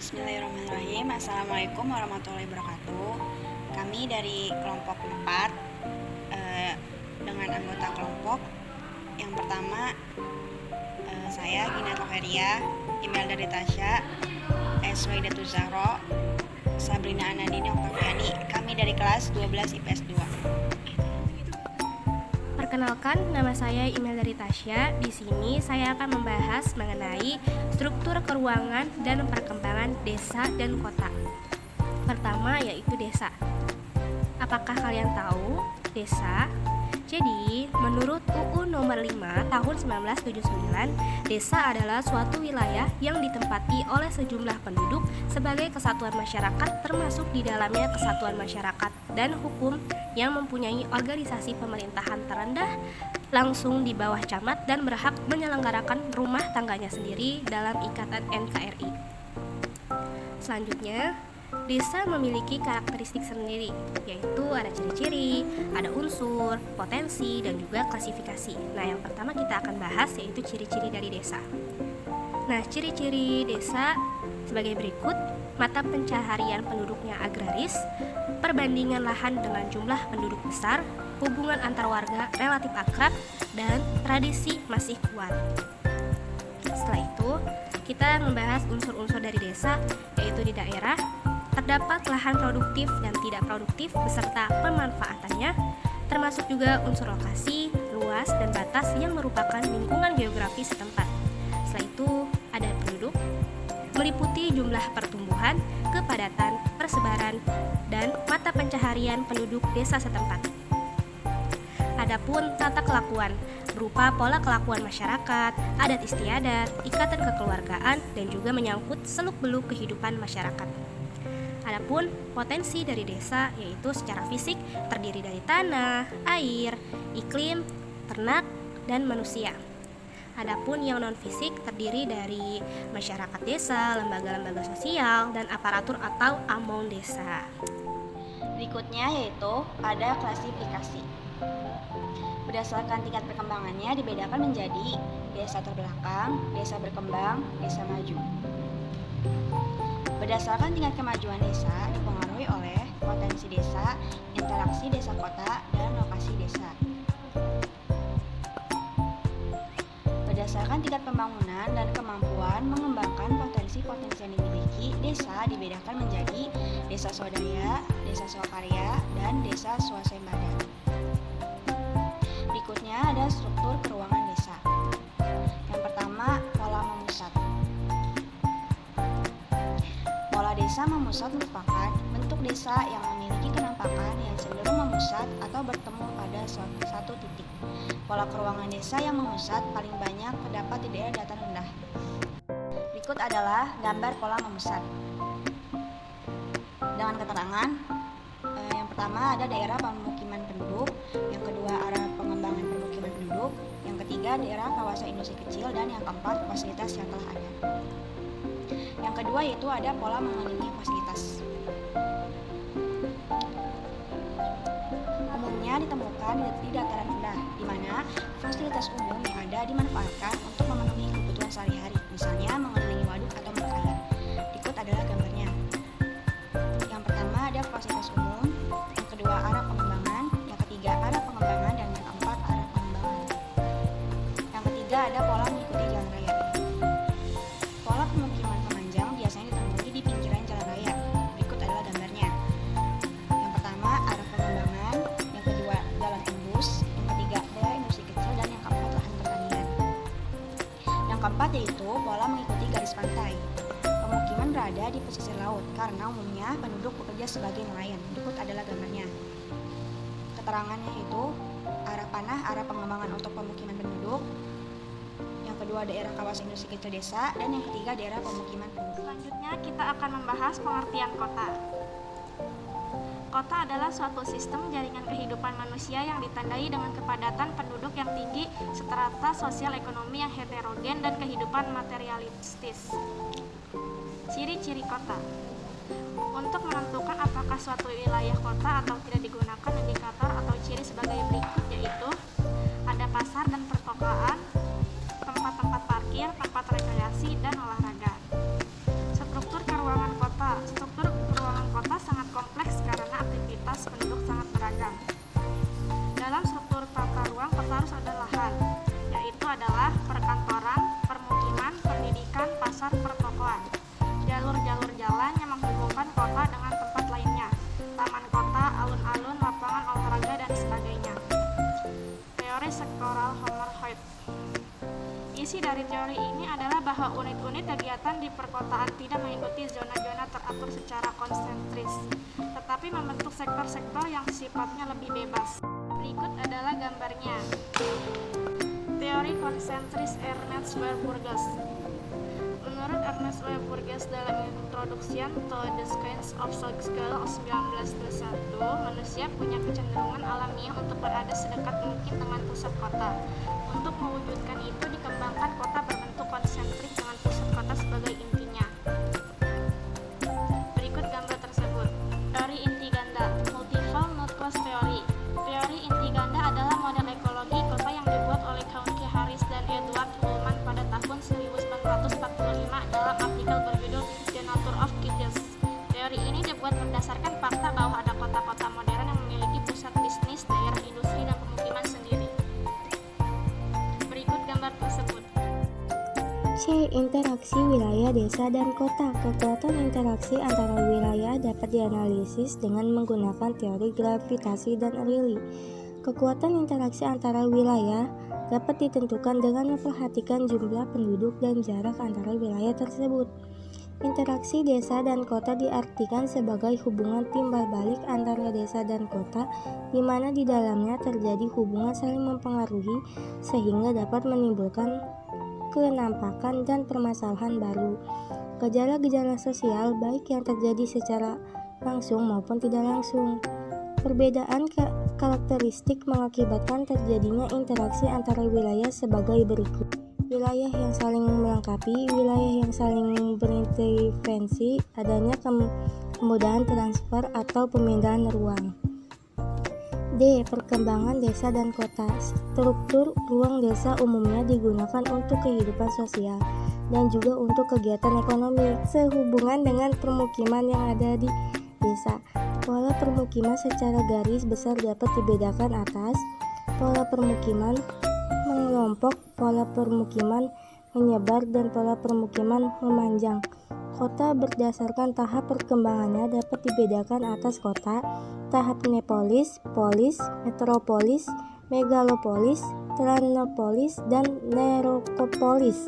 Bismillahirrahmanirrahim. Assalamualaikum warahmatullahi wabarakatuh. Kami dari kelompok 4 dengan anggota kelompok. Yang pertama saya Gina Toheria, Imelda Tasya, Eswaidatul Zahro, Sabrina Anandini Oktaviani. Kami dari kelas 12 IPS 2. Perkenalkan, nama saya Imelda Tasya. Di sini saya akan membahas mengenai struktur keuangan dan perkembangan desa dan kota. Pertama yaitu desa. Apakah kalian tahu desa? Jadi, menurut UU nomor 5 tahun 1979, desa adalah suatu wilayah yang ditempati oleh sejumlah penduduk sebagai kesatuan masyarakat, termasuk di dalamnya kesatuan masyarakat dan hukum yang mempunyai organisasi pemerintahan terendah langsung di bawah camat dan berhak menyelenggarakan rumah tangganya sendiri dalam ikatan NKRI. Selanjutnya, desa memiliki karakteristik sendiri, yaitu ada ciri-ciri, ada unsur, potensi, dan juga klasifikasi. Nah, yang pertama kita akan bahas yaitu ciri-ciri dari desa. Nah, ciri-ciri desa sebagai berikut: mata pencaharian penduduknya agraris, perbandingan lahan dengan jumlah penduduk besar, hubungan antar warga relatif akrab, dan tradisi masih kuat. Setelah itu, kita membahas unsur-unsur dari desa, yaitu di daerah terdapat lahan produktif dan tidak produktif beserta pemanfaatannya, termasuk juga unsur lokasi, luas, dan batas yang merupakan lingkungan geografis setempat. Setelah itu, ada penduduk, meliputi jumlah pertumbuhan, kepadatan, persebaran, dan mata pencaharian penduduk desa setempat. Adapun tata kelakuan berupa pola kelakuan masyarakat, adat istiadat, ikatan kekeluargaan, dan juga menyangkut seluk-beluk kehidupan masyarakat. Adapun potensi dari desa yaitu secara fisik terdiri dari tanah, air, iklim, ternak, dan manusia. Adapun yang non-fisik terdiri dari masyarakat desa, lembaga-lembaga sosial, dan aparatur atau AMON desa. Berikutnya yaitu ada klasifikasi. Berdasarkan tingkat perkembangannya dibedakan menjadi desa terbelakang, desa berkembang, desa maju. Berdasarkan tingkat kemajuan desa dipengaruhi oleh potensi desa, interaksi desa kota, dan lokasi desa. Berdasarkan tingkat pembangunan dan kemampuan mengembangkan potensi-potensi yang dimiliki, desa dibedakan menjadi desa swadaya, desa swakarya, dan desa swasembada. Berikutnya ada struktur keuangan desa. Yang pertama, pola memusat. Pola desa memusat merupakan bentuk desa yang memiliki kenampakan yang cenderung memusat atau bertemu pada satu titik. Pola keuangan desa yang memusat paling banyak terdapat di daerah dataran rendah. Berikut adalah gambar pola memusat. Dengan keterangan, yang pertama ada daerah pemukiman penduduk, yang kedua area pengembangan pemukiman penduduk, yang ketiga daerah kawasan industri kecil, dan yang keempat fasilitas yang telah ada. Yang kedua yaitu ada pola mengelilingi fasilitas. Umumnya ditemukan di dataran rendah, di mana fasilitas umum yang ada dimanfaatkan untuk memenuhi kebutuhan sehari-hari, misalnya mengelilingi waduk atau mata air. Berikut adalah gambarnya. Yang pertama ada fasilitas umum, yang kedua arah pengembangan, yang ketiga arah pengembangan, dan yang keempat arah pengembangan. Yang ketiga ada pola mengikuti jalan raya. Pola pemukiman pemanjang biasanya ditemui di pinggiran jalan raya. Berikut adalah gambarnya. Yang pertama arah pengembangan, yang kedua jalan tembus, yang ketiga daerah industri kecil, dan yang keempat lahan pertanian. Yang keempat yaitu pola mengikuti garis pantai. Pemukiman berada di pesisir laut karena umumnya penduduk bekerja sebagai nelayan. Berikut adalah gambarnya. Keterangannya itu arah panah, arah pengembangan untuk pemukiman penduduk, yang kedua daerah kawasan industri kecil desa, dan yang ketiga daerah pemukiman penduduk. Selanjutnya kita akan membahas pengertian kota. Kota adalah suatu sistem jaringan kehidupan manusia yang ditandai dengan kepadatan penduduk yang tinggi, strata sosial ekonomi yang heterogen, dan kehidupan materialistis. Ciri-ciri kota. Untuk menentukan apakah suatu wilayah kota atau tidak digunakan indikator atau ciri sebagai berikut, yaitu ada pasar dan pertokoan, tempat-tempat parkir, tempat rekreasi, dan olahraga. Struktur keuangan Sisi dari teori ini adalah bahwa unit-unit kegiatan di perkotaan tidak mengikuti zona-zona teratur secara konsentris, tetapi membentuk sektor-sektor yang sifatnya lebih bebas. Berikut adalah gambarnya. Teori konsentris Ernest Walburgas. Menurut Ernest Walburgas dalam Introduction to the Science of Social 1921, manusia punya kecenderungan alamiah untuk berada sedekat mungkin dengan pusat kota. Untuk mewujudkan itu dikembangkan kota berbentuk konsentrik dengan pusat kota sebagai intinya. Berikut gambar tersebut. Teori inti ganda, Multiple Nucleus Theory. Teori inti ganda adalah model ekologi kota yang dibuat oleh Countee Harris dan Edward Woolman pada tahun 1945 dalam artikel berjudul The Nature of Cities. Teori ini dibuat berdasarkan fakta bahwa ada kota-kota modern yang memiliki pusat bisnis, daerah industri, dan pemukiman sendiri. Berikut gambar tersebut. C. Interaksi wilayah desa dan kota. Kekuatan interaksi antara wilayah dapat dianalisis dengan menggunakan teori gravitasi dan Rayleigh. Kekuatan interaksi antara wilayah dapat ditentukan dengan memperhatikan jumlah penduduk dan jarak antara wilayah tersebut. Interaksi desa dan kota diartikan sebagai hubungan timbal balik antara desa dan kota, di mana di dalamnya terjadi hubungan saling mempengaruhi sehingga dapat menimbulkan kenampakan dan permasalahan baru. Gejala-gejala sosial baik yang terjadi secara langsung maupun tidak langsung. Perbedaan karakteristik mengakibatkan terjadinya interaksi antara wilayah sebagai berikut. Wilayah yang saling melengkapi, wilayah yang saling berintervensi, adanya kemudahan transfer atau pemindahan ruang. D. Perkembangan desa dan kota. Struktur ruang desa umumnya digunakan untuk kehidupan sosial dan juga untuk kegiatan ekonomi sehubungan dengan permukiman yang ada di desa. Pola permukiman secara garis besar dapat dibedakan atas pola permukiman mengelompok, pola permukiman menyebar, dan pola permukiman memanjang. Kota berdasarkan tahap perkembangannya dapat dibedakan atas kota, tahap nepolis, polis, metropolis, megalopolis, tranopolis, dan neropolis.